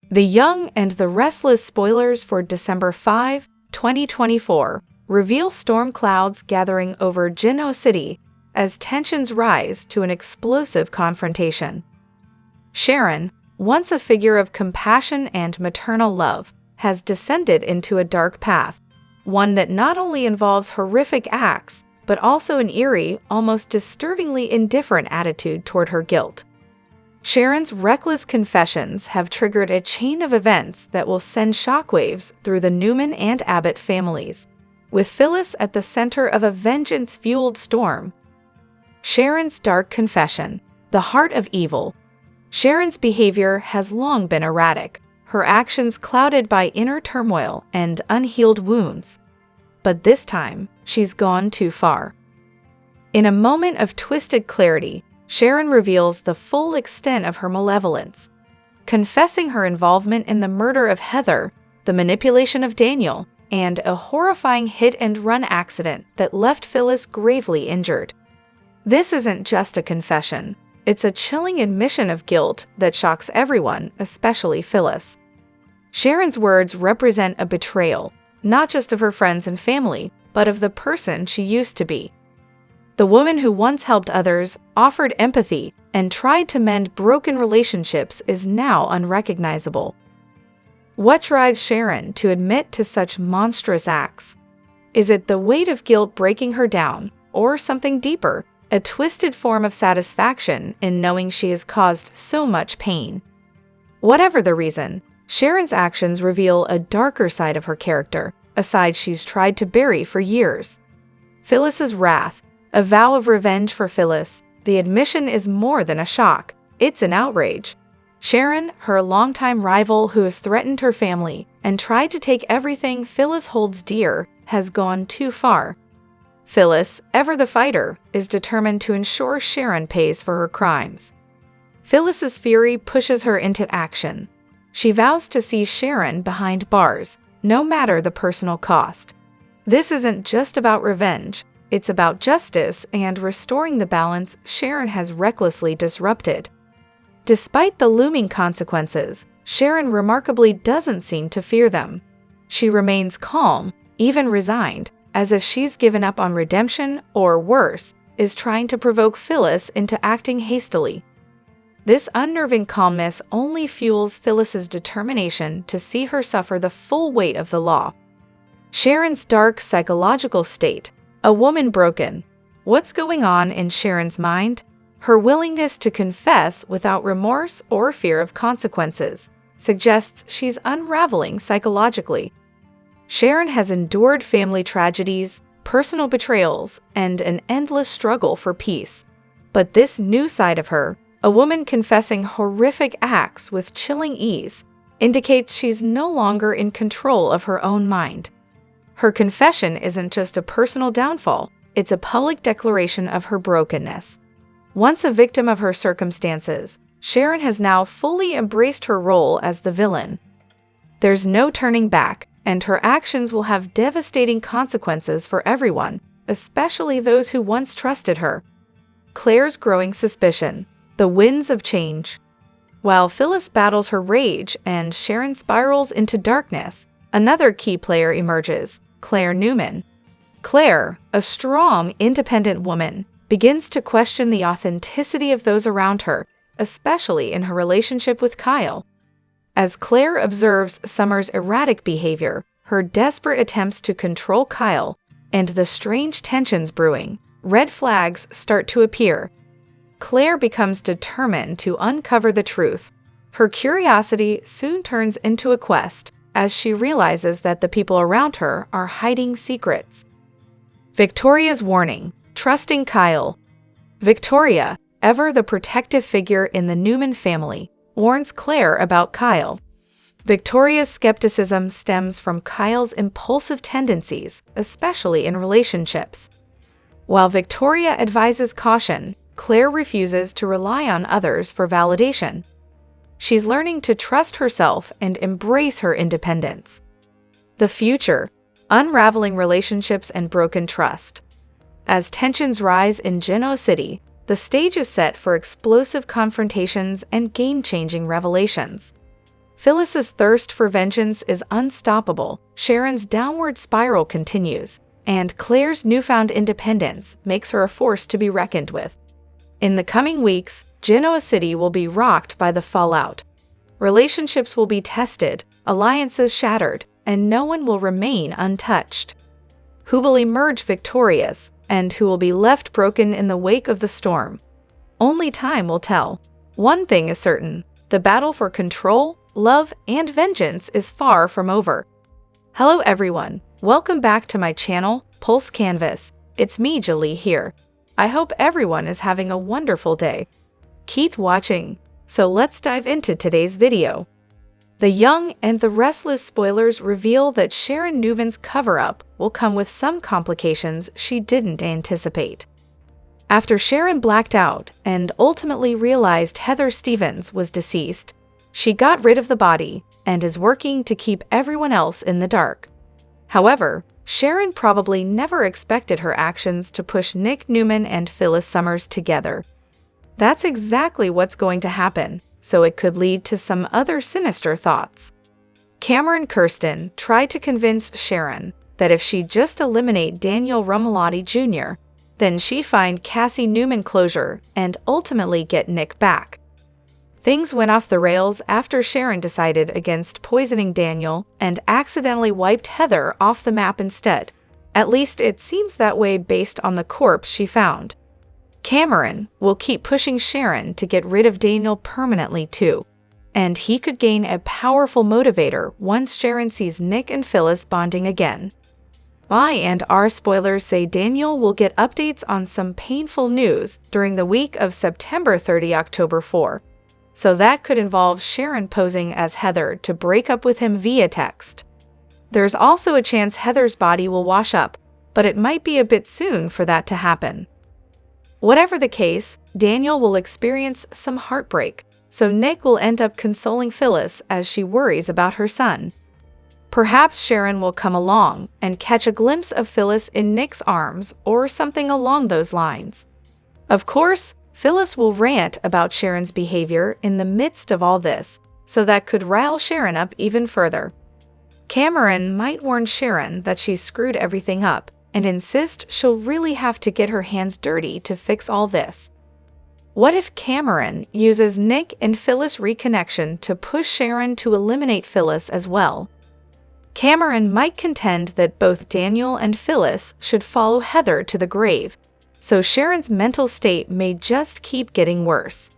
The Young and the Restless spoilers for December 5, 2024, reveal storm clouds gathering over Genoa City as tensions rise to an explosive confrontation. Sharon, once a figure of compassion and maternal love, has descended into a dark path, one that not only involves horrific acts, but also an eerie, almost disturbingly indifferent attitude toward her guilt. Sharon's reckless confessions have triggered a chain of events that will send shockwaves through the Newman and Abbott families, with Phyllis at the center of a vengeance-fueled storm. Sharon's dark confession, the heart of evil. Sharon's behavior has long been erratic, her actions clouded by inner turmoil and unhealed wounds. But this time, she's gone too far. In a moment of twisted clarity, Sharon reveals the full extent of her malevolence, confessing her involvement in the murder of Heather, the manipulation of Daniel, and a horrifying hit-and-run accident that left Phyllis gravely injured. This isn't just a confession. It's a chilling admission of guilt that shocks everyone, especially Phyllis. Sharon's words represent a betrayal, not just of her friends and family, but of the person she used to be. The woman who once helped others, offered empathy, and tried to mend broken relationships is now unrecognizable. What drives Sharon to admit to such monstrous acts? Is it the weight of guilt breaking her down, or something deeper, a twisted form of satisfaction in knowing she has caused so much pain? Whatever the reason, Sharon's actions reveal a darker side of her character, a side she's tried to bury for years. Phyllis's wrath, a vow of revenge for Phyllis, the admission is more than a shock, it's an outrage. Sharon, her longtime rival who has threatened her family and tried to take everything Phyllis holds dear, has gone too far. Phyllis, ever the fighter, is determined to ensure Sharon pays for her crimes. Phyllis's fury pushes her into action. She vows to see Sharon behind bars, no matter the personal cost. This isn't just about revenge. It's about justice and restoring the balance Sharon has recklessly disrupted. Despite the looming consequences, Sharon remarkably doesn't seem to fear them. She remains calm, even resigned, as if she's given up on redemption or, worse, is trying to provoke Phyllis into acting hastily. This unnerving calmness only fuels Phyllis's determination to see her suffer the full weight of the law. Sharon's dark psychological state, a woman broken. What's going on in Sharon's mind? Her willingness to confess without remorse or fear of consequences suggests she's unraveling psychologically. Sharon has endured family tragedies, personal betrayals, and an endless struggle for peace. But this new side of her, a woman confessing horrific acts with chilling ease, indicates she's no longer in control of her own mind. Her confession isn't just a personal downfall, it's a public declaration of her brokenness. Once a victim of her circumstances, Sharon has now fully embraced her role as the villain. There's no turning back, and her actions will have devastating consequences for everyone, especially those who once trusted her. Claire's growing suspicion, the winds of change. While Phyllis battles her rage and Sharon spirals into darkness, another key player emerges, Claire Newman. Claire, a strong, independent woman, begins to question the authenticity of those around her, especially in her relationship with Kyle. As Claire observes Summer's erratic behavior, her desperate attempts to control Kyle, and the strange tensions brewing, red flags start to appear. Claire becomes determined to uncover the truth. Her curiosity soon turns into a quest, as she realizes that the people around her are hiding secrets. Victoria's warning, trusting Kyle. Victoria, ever the protective figure in the Newman family, warns Claire about Kyle. Victoria's skepticism stems from Kyle's impulsive tendencies, especially in relationships. While Victoria advises caution, Claire refuses to rely on others for validation. She's learning to trust herself and embrace her independence. The future, unraveling relationships and broken trust. As tensions rise in Genoa City, the stage is set for explosive confrontations and game-changing revelations. Phyllis's thirst for vengeance is unstoppable, Sharon's downward spiral continues, and Claire's newfound independence makes her a force to be reckoned with. In the coming weeks, Genoa City will be rocked by the fallout. Relationships will be tested, alliances shattered, and no one will remain untouched. Who will emerge victorious, and who will be left broken in the wake of the storm? Only time will tell. One thing is certain: the battle for control, love, and vengeance is far from over. Hello everyone, welcome back to my channel, Pulse Canvas. It's me, Jolie here. I hope everyone is having a wonderful day. Keep watching. So let's dive into today's video. The Young and the Restless spoilers reveal that Sharon Newman's cover-up will come with some complications she didn't anticipate. After Sharon blacked out and ultimately realized Heather Stevens was deceased, she got rid of the body and is working to keep everyone else in the dark. However, Sharon probably never expected her actions to push Nick Newman and Phyllis Summers together. That's exactly what's going to happen, so it could lead to some other sinister thoughts. Cameron Kirsten tried to convince Sharon that if she just eliminate Daniel Rumalotti Jr., then she find Cassie Newman closure and ultimately get Nick back. Things went off the rails after Sharon decided against poisoning Daniel and accidentally wiped Heather off the map instead. At least it seems that way based on the corpse she found. Cameron will keep pushing Sharon to get rid of Daniel permanently too, and he could gain a powerful motivator once Sharon sees Nick and Phyllis bonding again. R spoilers say Daniel will get updates on some painful news during the week of September 30, October 4. So that could involve Sharon posing as Heather to break up with him via text. There's also a chance Heather's body will wash up, but it might be a bit soon for that to happen. Whatever the case, Daniel will experience some heartbreak, so Nick will end up consoling Phyllis as she worries about her son. Perhaps Sharon will come along and catch a glimpse of Phyllis in Nick's arms or something along those lines. Of course, Phyllis will rant about Sharon's behavior in the midst of all this, so that could rile Sharon up even further. Cameron might warn Sharon that she's screwed everything up and insist she'll really have to get her hands dirty to fix all this. What if Cameron uses Nick and Phyllis' reconnection to push Sharon to eliminate Phyllis as well? Cameron might contend that both Daniel and Phyllis should follow Heather to the grave, so Sharon's mental state may just keep getting worse.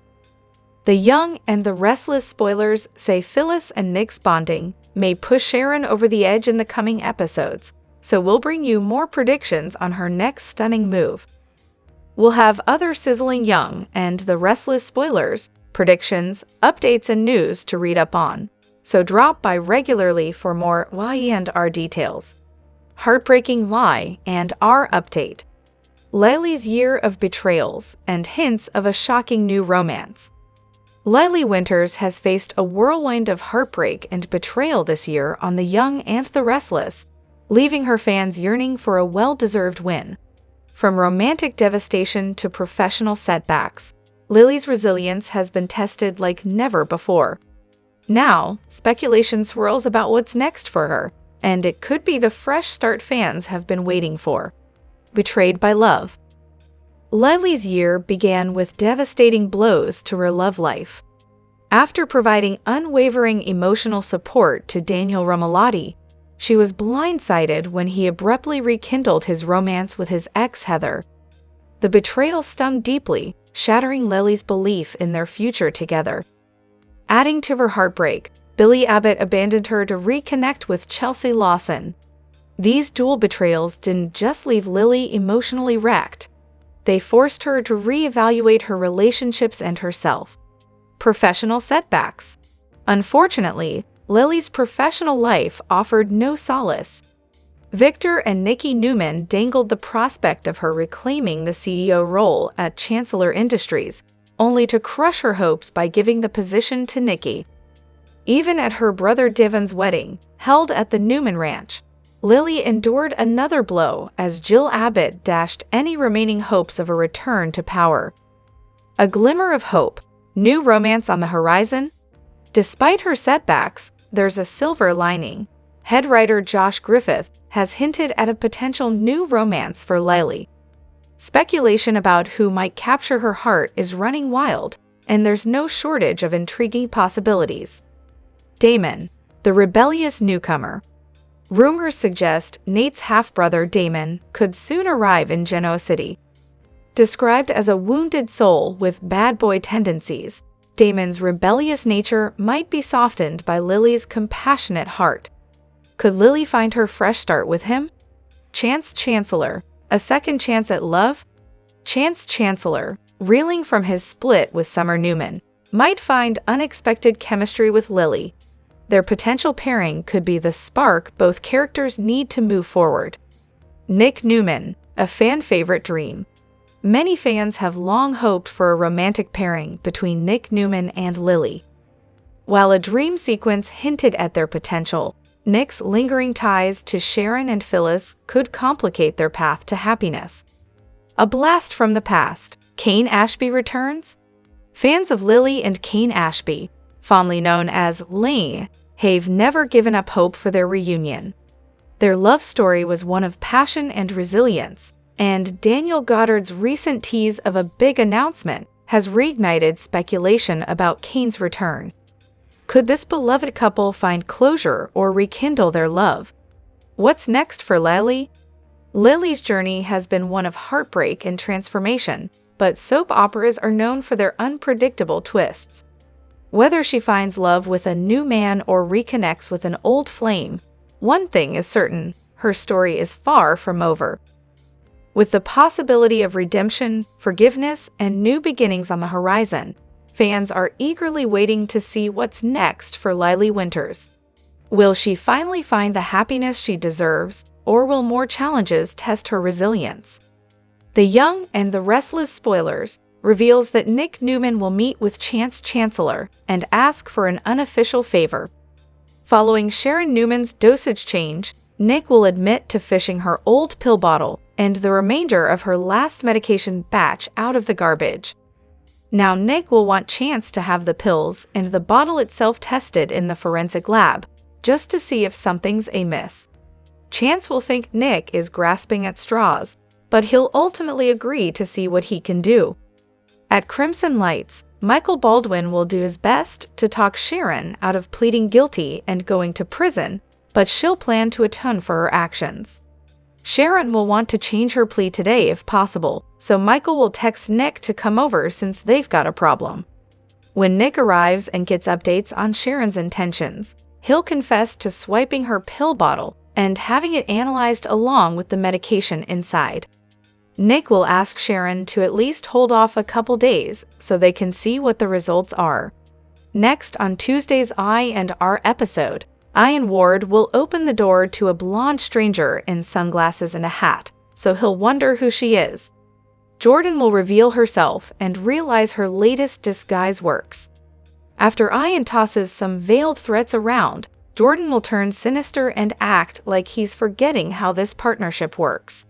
The Young and the Restless spoilers say Phyllis and Nick's bonding may push Sharon over the edge in the coming episodes, so we'll bring you more predictions on her next stunning move. We'll have other sizzling Young and the Restless spoilers, predictions, updates, and news to read up on, so drop by regularly for more Y&R details. Heartbreaking Y&R update. Lily's year of betrayals and hints of a shocking new romance. Lily Winters has faced a whirlwind of heartbreak and betrayal this year on The Young and the Restless, leaving her fans yearning for a well-deserved win. From romantic devastation to professional setbacks, Lily's resilience has been tested like never before. Now, speculation swirls about what's next for her, and it could be the fresh start fans have been waiting for. Betrayed by love. Lily's year began with devastating blows to her love life. After providing unwavering emotional support to Daniel Rumalotti, she was blindsided when he abruptly rekindled his romance with his ex Heather. The betrayal stung deeply, shattering Lily's belief in their future together. Adding to her heartbreak, Billy Abbott abandoned her to reconnect with Chelsea Lawson. These dual betrayals didn't just leave Lily emotionally wrecked. They forced her to reevaluate her relationships and herself. Professional setbacks. Unfortunately, Lily's professional life offered no solace. Victor and Nikki Newman dangled the prospect of her reclaiming the CEO role at Chancellor Industries, only to crush her hopes by giving the position to Nikki. Even at her brother Devon's wedding, held at the Newman Ranch, Lily endured another blow as Jill Abbott dashed any remaining hopes of a return to power. A glimmer of hope, new romance on the horizon? Despite her setbacks, there's a silver lining. Head writer Josh Griffith has hinted at a potential new romance for Lily. Speculation about who might capture her heart is running wild, and there's no shortage of intriguing possibilities. Damon, the rebellious newcomer. Rumors suggest Nate's half-brother Damon could soon arrive in Genoa City. Described as a wounded soul with bad boy tendencies, Damon's rebellious nature might be softened by Lily's compassionate heart. Could Lily find her fresh start with him? Chance Chancellor, a second chance at love? Chance Chancellor, reeling from his split with Summer Newman, might find unexpected chemistry with Lily. Their potential pairing could be the spark both characters need to move forward. Nick Newman, a fan-favorite dream. Many fans have long hoped for a romantic pairing between Nick Newman and Lily. While a dream sequence hinted at their potential, Nick's lingering ties to Sharon and Phyllis could complicate their path to happiness. A blast from the past, Kane Ashby returns? Fans of Lily and Kane Ashby, fondly known as Lee, have never given up hope for their reunion. Their love story was one of passion and resilience, and Daniel Goddard's recent tease of a big announcement has reignited speculation about Kane's return. Could this beloved couple find closure or rekindle their love? What's next for Lily? Lily's journey has been one of heartbreak and transformation, but soap operas are known for their unpredictable twists. Whether she finds love with a new man or reconnects with an old flame, one thing is certain, her story is far from over. With the possibility of redemption, forgiveness, and new beginnings on the horizon, fans are eagerly waiting to see what's next for Lily Winters. Will she finally find the happiness she deserves, or will more challenges test her resilience? The Young and the Restless spoilers reveals that Nick Newman will meet with Chance Chancellor and ask for an unofficial favor. Following Sharon Newman's dosage change, Nick will admit to fishing her old pill bottle and the remainder of her last medication batch out of the garbage. Now Nick will want Chance to have the pills and the bottle itself tested in the forensic lab, just to see if something's amiss. Chance will think Nick is grasping at straws, but he'll ultimately agree to see what he can do. At Crimson Lights, Michael Baldwin will do his best to talk Sharon out of pleading guilty and going to prison, but she'll plan to atone for her actions. Sharon will want to change her plea today if possible, so Michael will text Nick to come over since they've got a problem. When Nick arrives and gets updates on Sharon's intentions, he'll confess to swiping her pill bottle and having it analyzed along with the medication inside. Nick will ask Sharon to at least hold off a couple days so they can see what the results are. Next on Tuesday's I and R episode, Ian Ward will open the door to a blonde stranger in sunglasses and a hat, so he'll wonder who she is. Jordan will reveal herself and realize her latest disguise works. After Ian tosses some veiled threats around, Jordan will turn sinister and act like he's forgetting how this partnership works.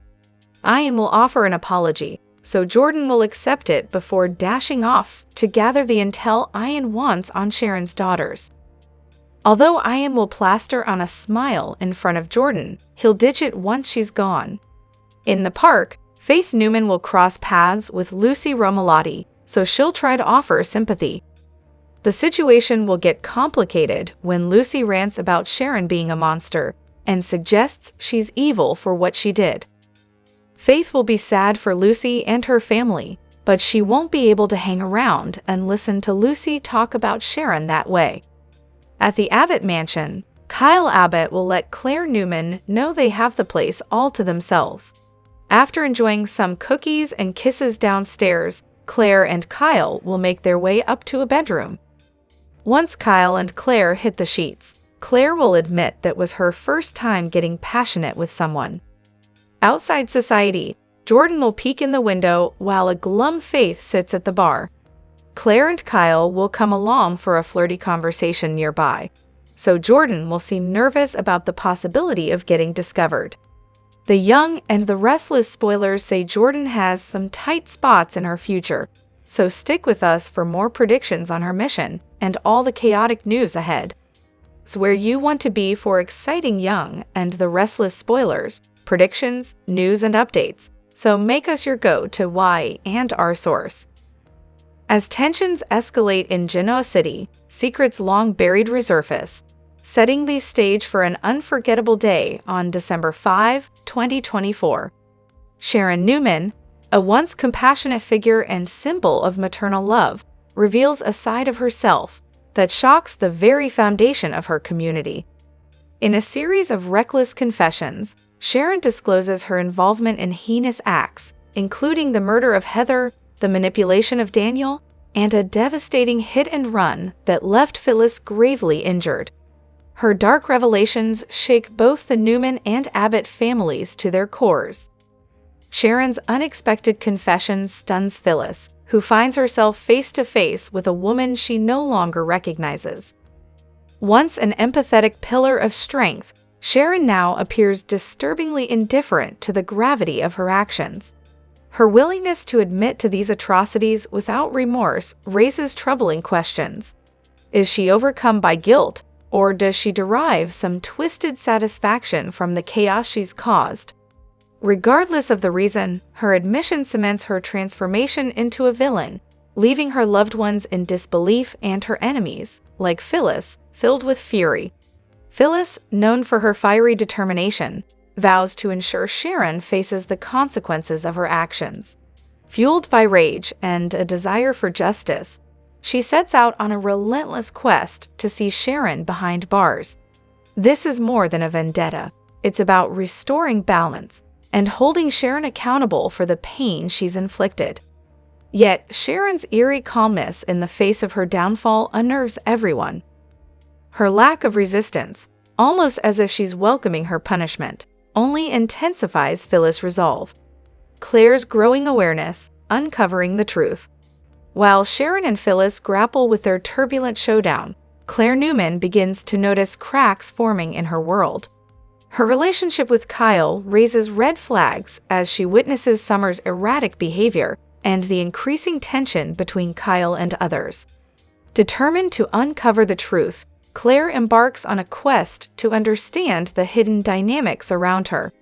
Ian will offer an apology, so Jordan will accept it before dashing off to gather the intel Ian wants on Sharon's daughters. Although Ian will plaster on a smile in front of Jordan, he'll ditch it once she's gone. In the park, Faith Newman will cross paths with Lucy Romalotti, so she'll try to offer sympathy. The situation will get complicated when Lucy rants about Sharon being a monster and suggests she's evil for what she did. Faith will be sad for Lucy and her family, but she won't be able to hang around and listen to Lucy talk about Sharon that way. At the Abbott mansion, Kyle Abbott will let Claire Newman know they have the place all to themselves. After enjoying some cookies and kisses downstairs, Claire and Kyle will make their way up to a bedroom. Once Kyle and Claire hit the sheets, Claire will admit that was her first time getting passionate with someone. Outside society, Jordan will peek in the window while a glum Faith sits at the bar. Claire and Kyle will come along for a flirty conversation nearby, so Jordan will seem nervous about the possibility of getting discovered. The Young and the Restless spoilers say Jordan has some tight spots in her future, so stick with us for more predictions on her mission and all the chaotic news ahead. It's where you want to be for exciting young and the restless spoilers, predictions, news, and updates, so make us your go-to Y and R source. As tensions escalate in Genoa City, secrets long buried resurface, setting the stage for an unforgettable day on December 5, 2024. Sharon Newman, a once compassionate figure and symbol of maternal love, reveals a side of herself that shocks the very foundation of her community. In a series of reckless confessions, Sharon discloses her involvement in heinous acts, including the murder of Heather, the manipulation of Daniel, and a devastating hit-and-run that left Phyllis gravely injured. Her dark revelations shake both the Newman and Abbott families to their cores. Sharon's unexpected confession stuns Phyllis, who finds herself face-to-face with a woman she no longer recognizes. Once an empathetic pillar of strength, Sharon now appears disturbingly indifferent to the gravity of her actions. Her willingness to admit to these atrocities without remorse raises troubling questions. Is she overcome by guilt, or does she derive some twisted satisfaction from the chaos she's caused? Regardless of the reason, her admission cements her transformation into a villain, leaving her loved ones in disbelief and her enemies, like Phyllis, filled with fury. Phyllis, known for her fiery determination, vows to ensure Sharon faces the consequences of her actions. Fueled by rage and a desire for justice, she sets out on a relentless quest to see Sharon behind bars. This is more than a vendetta. It's about restoring balance and holding Sharon accountable for the pain she's inflicted. Yet, Sharon's eerie calmness in the face of her downfall unnerves everyone. Her lack of resistance, almost as if she's welcoming her punishment, only intensifies Phyllis' resolve. Claire's growing awareness, uncovering the truth. While Sharon and Phyllis grapple with their turbulent showdown, Claire Newman begins to notice cracks forming in her world. Her relationship with Kyle raises red flags as she witnesses Summer's erratic behavior and the increasing tension between Kyle and others. Determined to uncover the truth, Claire embarks on a quest to understand the hidden dynamics around her.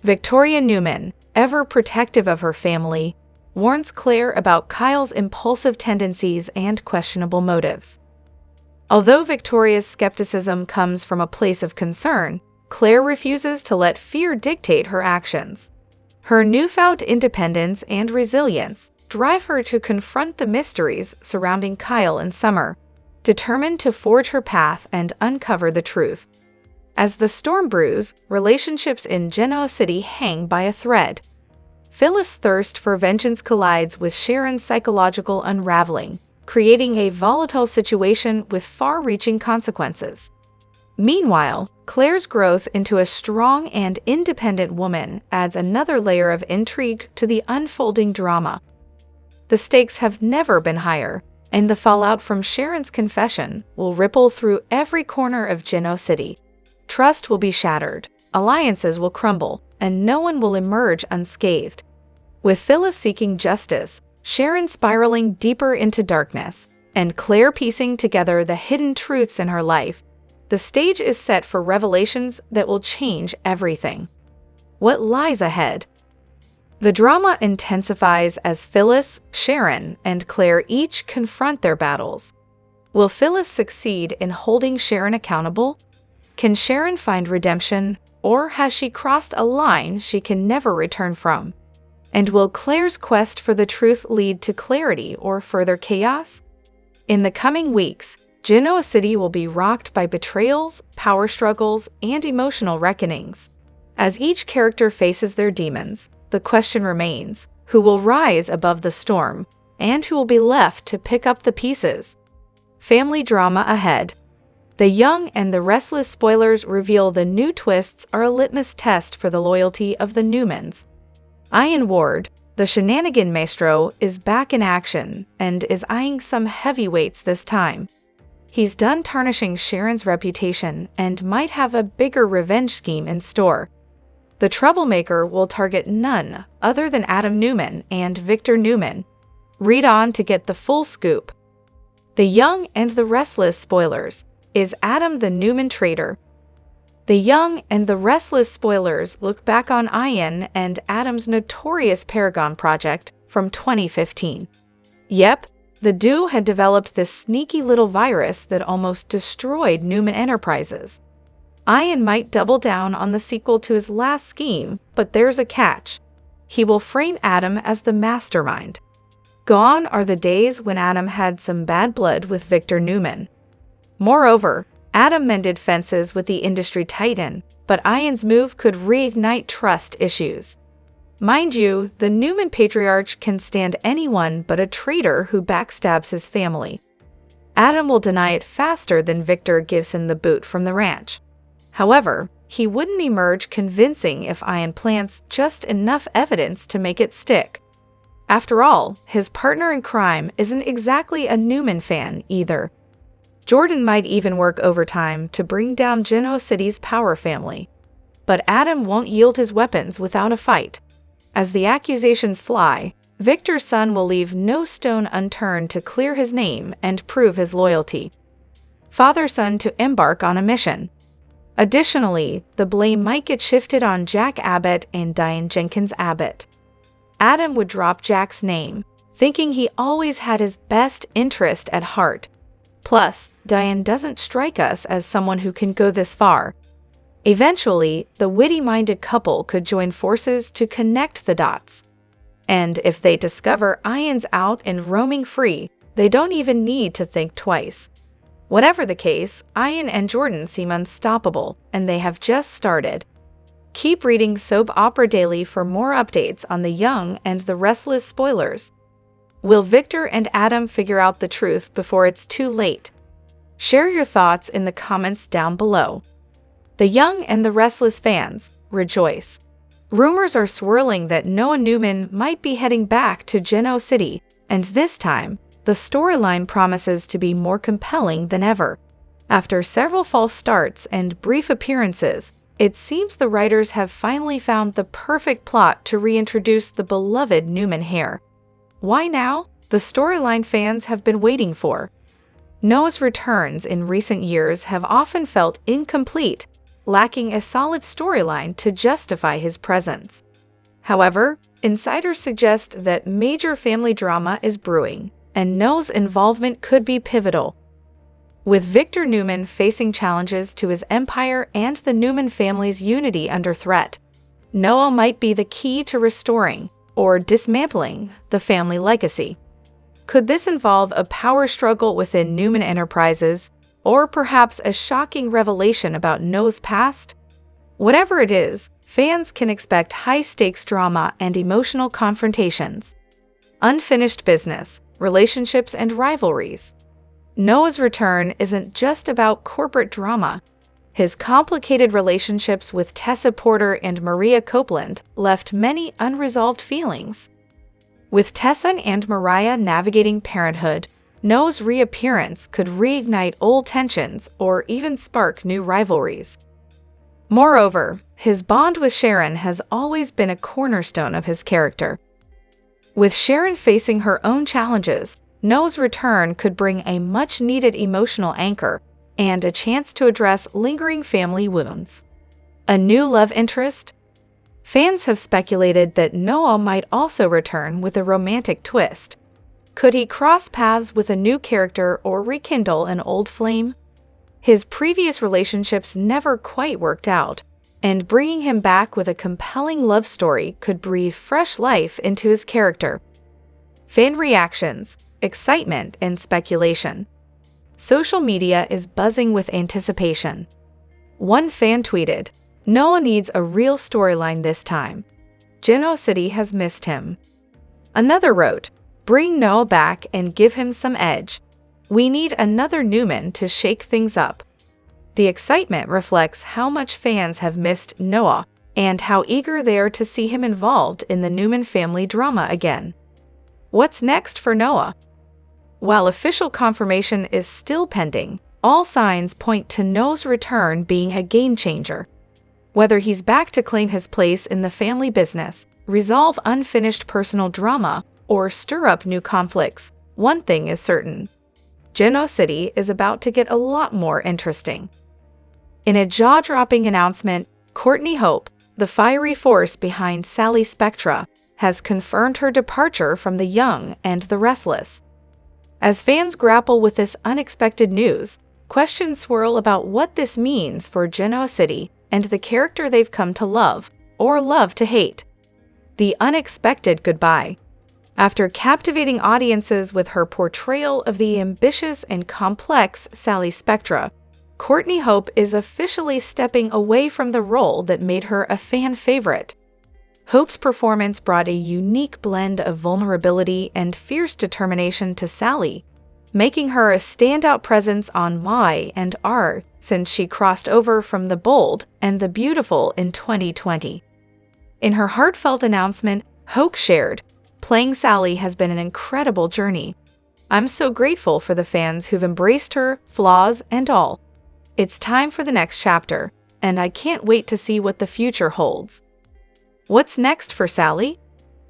Victoria Newman, ever protective of her family, warns Claire about Kyle's impulsive tendencies and questionable motives. Although Victoria's skepticism comes from a place of concern, Claire refuses to let fear dictate her actions. Her newfound independence and resilience drive her to confront the mysteries surrounding Kyle and Summer, determined to forge her path and uncover the truth. As the storm brews, relationships in Genoa City hang by a thread. Phyllis' thirst for vengeance collides with Sharon's psychological unraveling, creating a volatile situation with far-reaching consequences. Meanwhile, Claire's growth into a strong and independent woman adds another layer of intrigue to the unfolding drama. The stakes have never been higher, and the fallout from Sharon's confession will ripple through every corner of Genoa City. Trust will be shattered, alliances will crumble, and no one will emerge unscathed. With Phyllis seeking justice, Sharon spiraling deeper into darkness, and Claire piecing together the hidden truths in her life, the stage is set for revelations that will change everything. What lies ahead? The drama intensifies as Phyllis, Sharon, and Claire each confront their battles. Will Phyllis succeed in holding Sharon accountable? Can Sharon find redemption, or has she crossed a line she can never return from? And will Claire's quest for the truth lead to clarity or further chaos? In the coming weeks, Genoa City will be rocked by betrayals, power struggles, and emotional reckonings. As each character faces their demons, the question remains, who will rise above the storm, and who will be left to pick up the pieces? Family drama ahead. The young and the restless spoilers reveal the new twists are a litmus test for the loyalty of the Newmans. Ian Ward, the shenanigan maestro, is back in action and is eyeing some heavyweights this time. He's done tarnishing Sharon's reputation and might have a bigger revenge scheme in store. The troublemaker will target none other than Adam Newman and Victor Newman. Read on to get the full scoop. The Young and the Restless spoilers. Is Adam the Newman traitor? The Young and the Restless spoilers look back on Ian and Adam's notorious Paragon project from 2015. Yep, the duo had developed this sneaky little virus that almost destroyed Newman Enterprises. Ian might double down on the sequel to his last scheme, but there's a catch. He will frame Adam as the mastermind. Gone are the days when Adam had some bad blood with Victor Newman. Moreover, Adam mended fences with the industry titan, but Ian's move could reignite trust issues. Mind you, the Newman patriarch can stand anyone but a traitor who backstabs his family. Adam will deny it faster than Victor gives him the boot from the ranch. However, he wouldn't emerge convincing if Ian plants just enough evidence to make it stick. After all, his partner in crime isn't exactly a Newman fan either. Jordan might even work overtime to bring down Genoa City's power family. But Adam won't yield his weapons without a fight. As the accusations fly, Victor's son will leave no stone unturned to clear his name and prove his loyalty. Father-son to embark on a mission. Additionally, the blame might get shifted on Jack Abbott and Diane Jenkins Abbott. Adam would drop Jack's name, thinking he always had his best interest at heart. Plus, Diane doesn't strike us as someone who can go this far. Eventually, the witty-minded couple could join forces to connect the dots. And if they discover Ian's out and roaming free, they don't even need to think twice. Whatever the case, Ian and Jordan seem unstoppable, and they have just started. Keep reading Soap Opera Daily for more updates on the Young and the Restless spoilers. Will Victor and Adam figure out the truth before it's too late? Share your thoughts in the comments down below. The Young and the Restless fans, rejoice. Rumors are swirling that Noah Newman might be heading back to Genoa City, and this time, the storyline promises to be more compelling than ever. After several false starts and brief appearances, it seems the writers have finally found the perfect plot to reintroduce the beloved Newman heir. Why now? The storyline fans have been waiting for. Noah's returns in recent years have often felt incomplete, lacking a solid storyline to justify his presence. However, insiders suggest that major family drama is brewing, and Noah's involvement could be pivotal. With Victor Newman facing challenges to his empire and the Newman family's unity under threat, Noah might be the key to restoring or dismantling the family legacy. Could this involve a power struggle within Newman Enterprises, or perhaps a shocking revelation about Noah's past? Whatever it is, fans can expect high-stakes drama and emotional confrontations. Unfinished business, relationships, and rivalries. Noah's return isn't just about corporate drama. His complicated relationships with Tessa Porter and Maria Copeland left many unresolved feelings. With Tessa and Maria navigating parenthood, Noah's reappearance could reignite old tensions or even spark new rivalries. Moreover, his bond with Sharon has always been a cornerstone of his character. With Sharon facing her own challenges, Noah's return could bring a much-needed emotional anchor and a chance to address lingering family wounds. A new love interest? Fans have speculated that Noah might also return with a romantic twist. Could he cross paths with a new character or rekindle an old flame? His previous relationships never quite worked out, and bringing him back with a compelling love story could breathe fresh life into his character. Fan reactions, excitement, and speculation. Social media is buzzing with anticipation. One fan tweeted, "Noah needs a real storyline this time. Genoa City has missed him." Another wrote, "Bring Noah back and give him some edge. We need another Newman to shake things up." The excitement reflects how much fans have missed Noah and how eager they are to see him involved in the Newman family drama again. What's next for Noah? While official confirmation is still pending, all signs point to Noah's return being a game-changer. Whether he's back to claim his place in the family business, resolve unfinished personal drama, or stir up new conflicts, one thing is certain: Genoa City is about to get a lot more interesting. In a jaw-dropping announcement, Courtney Hope, the fiery force behind Sally Spectra, has confirmed her departure from The Young and the Restless. As fans grapple with this unexpected news, questions swirl about what this means for Genoa City and the character they've come to love, or love to hate. The unexpected goodbye. After captivating audiences with her portrayal of the ambitious and complex Sally Spectra, Courtney Hope is officially stepping away from the role that made her a fan favorite. Hope's performance brought a unique blend of vulnerability and fierce determination to Sally, making her a standout presence on Y and R since she crossed over from the bold and the beautiful in 2020. In her heartfelt announcement, Hope shared, "Playing Sally has been an incredible journey. I'm so grateful for the fans who've embraced her, flaws and all. It's time for the next chapter, and I can't wait to see what the future holds." What's next for Sally?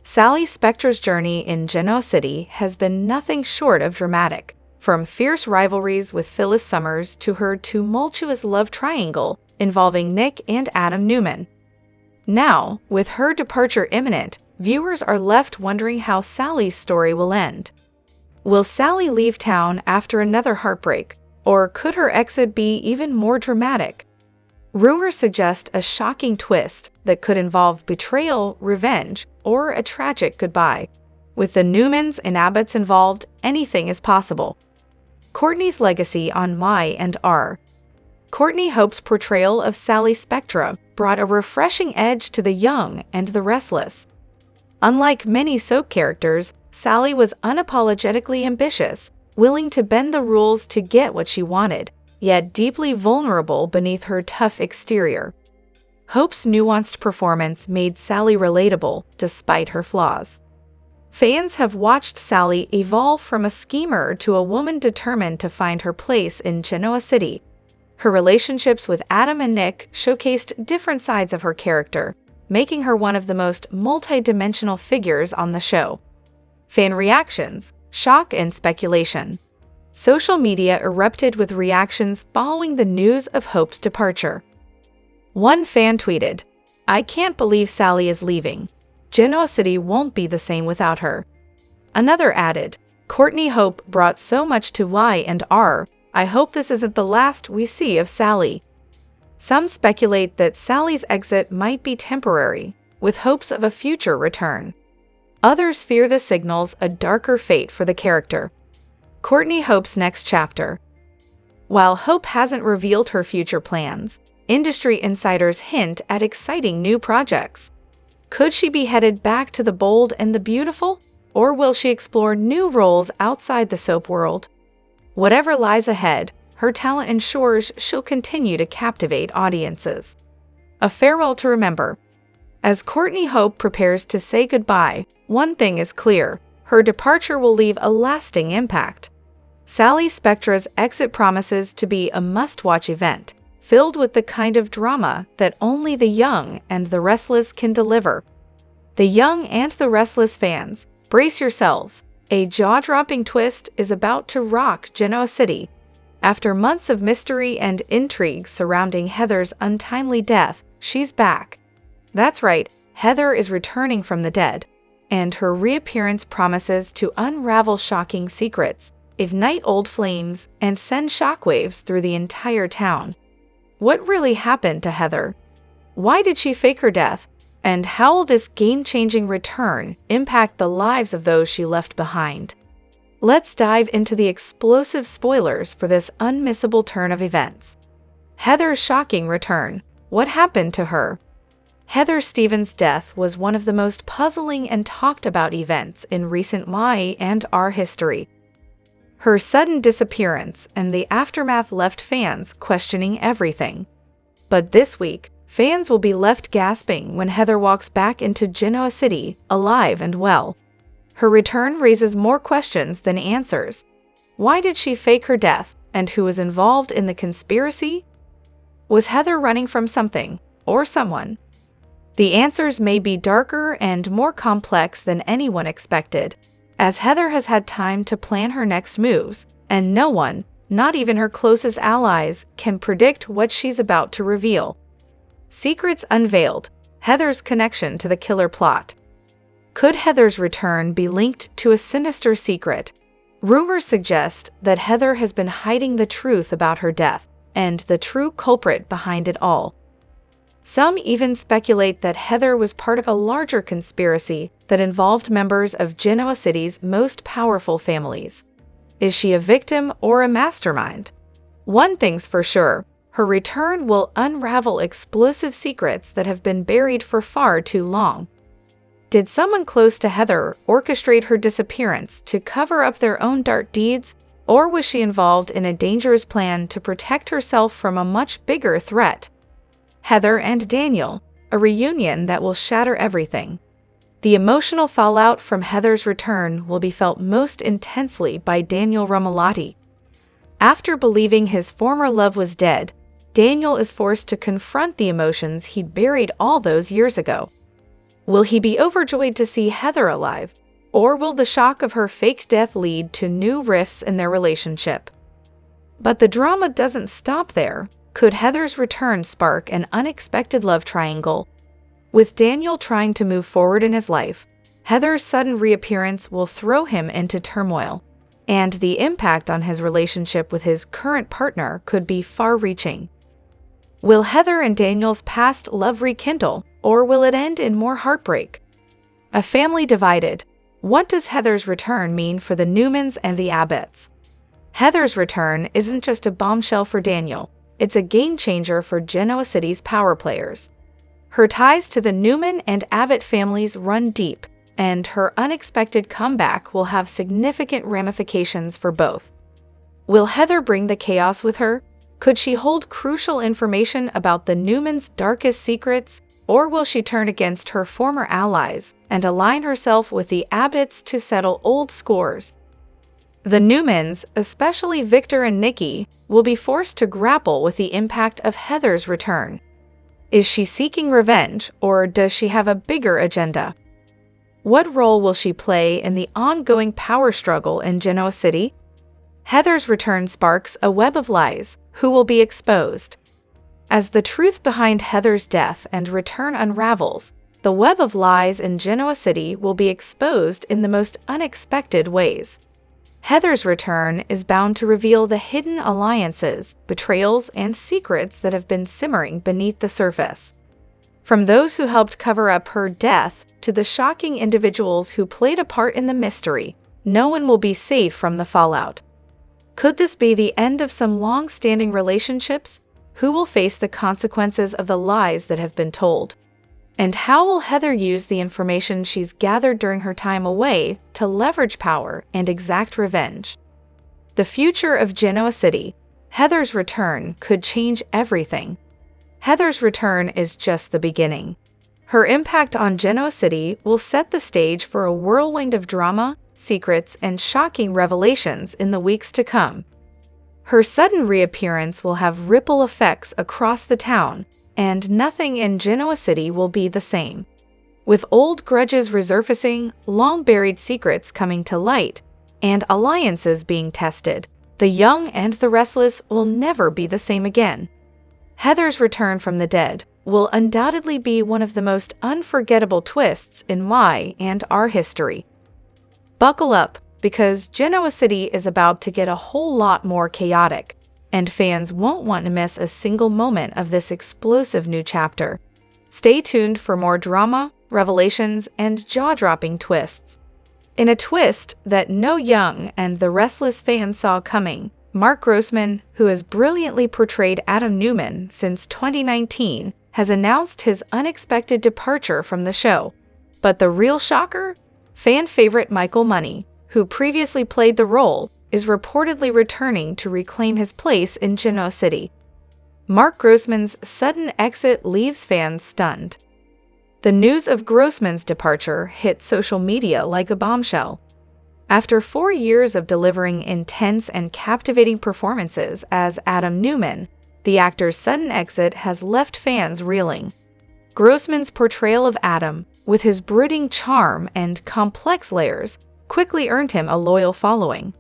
Sally Spectra's journey in Genoa City has been nothing short of dramatic, from fierce rivalries with Phyllis Summers to her tumultuous love triangle involving Nick and Adam Newman. Now, with her departure imminent, viewers are left wondering how Sally's story will end. Will Sally leave town after another heartbreak, or could her exit be even more dramatic? Rumors suggest a shocking twist that could involve betrayal, revenge, or a tragic goodbye. With the Newmans and Abbotts involved, anything is possible. Courtney's legacy on Y and R. Courtney Hope's portrayal of Sally Spectra brought a refreshing edge to The Young and the Restless. Unlike many soap characters, Sally was unapologetically ambitious, willing to bend the rules to get what she wanted, yet deeply vulnerable beneath her tough exterior. Hope's nuanced performance made Sally relatable despite her flaws. Fans have watched Sally evolve from a schemer to a woman determined to find her place in Genoa City. Her relationships with Adam and Nick showcased different sides of her character, making her one of the most multi-dimensional figures on the show. Fan reactions, shock and speculation. Social media erupted with reactions following the news of Hope's departure. One fan tweeted, "I can't believe Sally is leaving. Genoa City won't be the same without her." Another added, "Courtney Hope brought so much to Y and R. I hope this isn't the last we see of Sally." Some speculate that Sally's exit might be temporary, with hopes of a future return. Others fear this signals a darker fate for the character. Courtney Hope's next chapter. While Hope hasn't revealed her future plans, industry insiders hint at exciting new projects. Could she be headed back to the bold and the beautiful, or will she explore new roles outside the soap world? Whatever lies ahead, her talent ensures she'll continue to captivate audiences. A farewell to remember. As Courtney Hope prepares to say goodbye, one thing is clear: her departure will leave a lasting impact. Sally Spectra's exit promises to be a must-watch event, filled with the kind of drama that only The Young and the Restless can deliver. The Young and the Restless fans, brace yourselves. A jaw-dropping twist is about to rock Genoa City. After months of mystery and intrigue surrounding Heather's untimely death, she's back. That's right, Heather is returning from the dead, and her reappearance promises to unravel shocking secrets, ignite old flames, and send shockwaves through the entire town. What really happened to Heather? Why did she fake her death? And how will this game-changing return impact the lives of those she left behind? Let's dive into the explosive spoilers for this unmissable turn of events. Heather's shocking return. What happened to her? Heather Stevens' death was one of the most puzzling and talked about events in recent Y and R history. Her sudden disappearance and the aftermath left fans questioning everything. But this week, fans will be left gasping when Heather walks back into Genoa City, alive and well. Her return raises more questions than answers. Why did she fake her death, and who was involved in the conspiracy? Was Heather running from something, or someone? The answers may be darker and more complex than anyone expected. as Heather has had time to plan her next moves, and no one, not even her closest allies, can predict what she's about to reveal. Secrets unveiled: Heather's connection to the killer plot. Could Heather's return be linked to a sinister secret? Rumors suggest that Heather has been hiding the truth about her death and the true culprit behind it all. Some even speculate that Heather was part of a larger conspiracy that involved members of Genoa City's most powerful families. Is she a victim or a mastermind? One thing's for sure: her return will unravel explosive secrets that have been buried for far too long. Did someone close to Heather orchestrate her disappearance to cover up their own dark deeds, or was she involved in a dangerous plan to protect herself from a much bigger threat? Heather and Daniel, a reunion that will shatter everything. The emotional fallout from Heather's return will be felt most intensely by Daniel Romolotti. After believing his former love was dead, Daniel is forced to confront the emotions he'd buried all those years ago. Will he be overjoyed to see Heather alive, or will the shock of her fake death lead to new rifts in their relationship? But the drama doesn't stop there. Could Heather's return spark an unexpected love triangle? With Daniel trying to move forward in his life, Heather's sudden reappearance will throw him into turmoil, and the impact on his relationship with his current partner could be far-reaching. Will Heather and Daniel's past love rekindle, or will it end in more heartbreak? A family divided. What does Heather's return mean for the Newmans and the Abbotts? Heather's return isn't just a bombshell for Daniel, it's a game-changer for Genoa City's power players. Her ties to the Newman and Abbott families run deep, and her unexpected comeback will have significant ramifications for both. Will Heather bring the chaos with her? Could she hold crucial information about the Newmans' darkest secrets, or will she turn against her former allies and align herself with the Abbotts to settle old scores? The Newmans, especially Victor and Nikki, will be forced to grapple with the impact of Heather's return. Is she seeking revenge, or does she have a bigger agenda? What role will she play in the ongoing power struggle in Genoa City? Heather's return sparks a web of lies. Who will be exposed? As the truth behind Heather's death and return unravels, the web of lies in Genoa City will be exposed in the most unexpected ways. Heather's return is bound to reveal the hidden alliances, betrayals, and secrets that have been simmering beneath the surface. From those who helped cover up her death to the shocking individuals who played a part in the mystery, no one will be safe from the fallout. Could this be the end of some long-standing relationships? Who will face the consequences of the lies that have been told? And how will Heather use the information she's gathered during her time away to leverage power and exact revenge? The future of Genoa City. Heather's return could change everything. Heather's return is just the beginning. Her impact on Genoa City will set the stage for a whirlwind of drama, secrets, and shocking revelations in the weeks to come. Her sudden reappearance will have ripple effects across the town, and nothing in Genoa City will be the same. With old grudges resurfacing, long-buried secrets coming to light, and alliances being tested, the young and the restless will never be the same again. Heather's return from the dead will undoubtedly be one of the most unforgettable twists in my and our history. Buckle up, because Genoa City is about to get a whole lot more chaotic, and fans won't want to miss a single moment of this explosive new chapter. Stay tuned for more drama, revelations, and jaw-dropping twists. In a twist that no young and the restless fan saw coming, Mark Grossman, who has brilliantly portrayed Adam Newman since 2019, has announced his unexpected departure from the show. But the real shocker? Fan favorite Michael Money, who previously played the role, is reportedly returning to reclaim his place in Genoa City. Mark Grossman's sudden exit leaves fans stunned. The news of Grossman's departure hit social media like a bombshell. After 4 years of delivering intense and captivating performances as Adam Newman, the actor's sudden exit has left fans reeling. Grossman's portrayal of Adam, with his brooding charm and complex layers, quickly earned him a loyal following.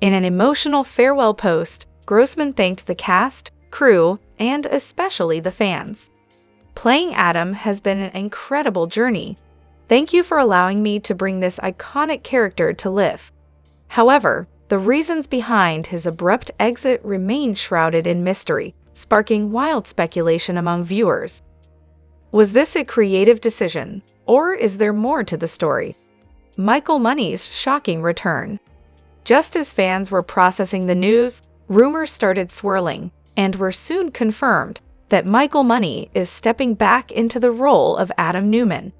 In an emotional farewell post, Grossman thanked the cast, crew, and especially the fans. "Playing Adam has been an incredible journey. Thank you for allowing me to bring this iconic character to life." However, the reasons behind his abrupt exit remain shrouded in mystery, sparking wild speculation among viewers. Was this a creative decision, or is there more to the story? Michael Money's shocking return. Just as fans were processing the news, rumors started swirling, and were soon confirmed that Michael Money is stepping back into the role of Adam Newman.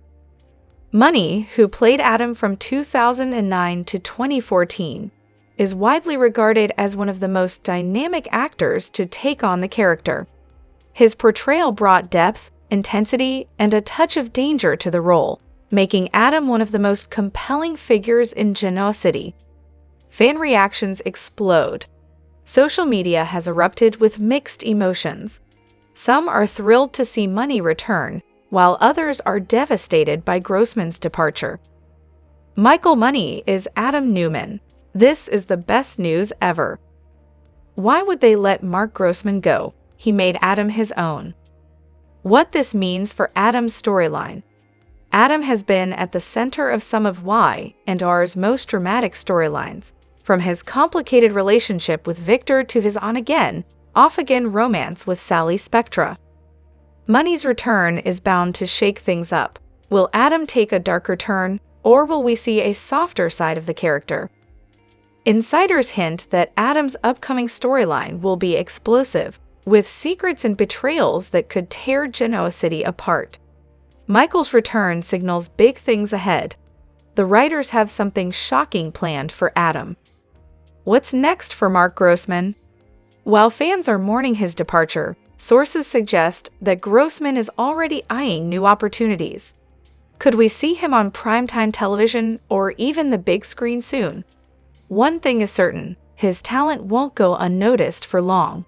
Money, who played Adam from 2009 to 2014, is widely regarded as one of the most dynamic actors to take on the character. His portrayal brought depth, intensity, and a touch of danger to the role, making Adam one of the most compelling figures in Genoa City. Fan reactions explode. Social media has erupted with mixed emotions. Some are thrilled to see Money return, while others are devastated by Grossman's departure. Michael Money is Adam Newman. This is the best news ever. Why would they let Mark Grossman go? He made Adam his own. What this means for Adam's storyline. Adam has been at the center of some of Y&R's most dramatic storylines, from his complicated relationship with Victor to his on-again, off-again romance with Sally Spectra. Money's return is bound to shake things up. Will Adam take a darker turn, or will we see a softer side of the character? Insiders hint that Adam's upcoming storyline will be explosive, with secrets and betrayals that could tear Genoa City apart. Michael's return signals big things ahead. The writers have something shocking planned for Adam. What's next for Mark Grossman? While fans are mourning his departure, sources suggest that Grossman is already eyeing new opportunities. Could we see him on primetime television or even the big screen soon? One thing is certain, his talent won't go unnoticed for long.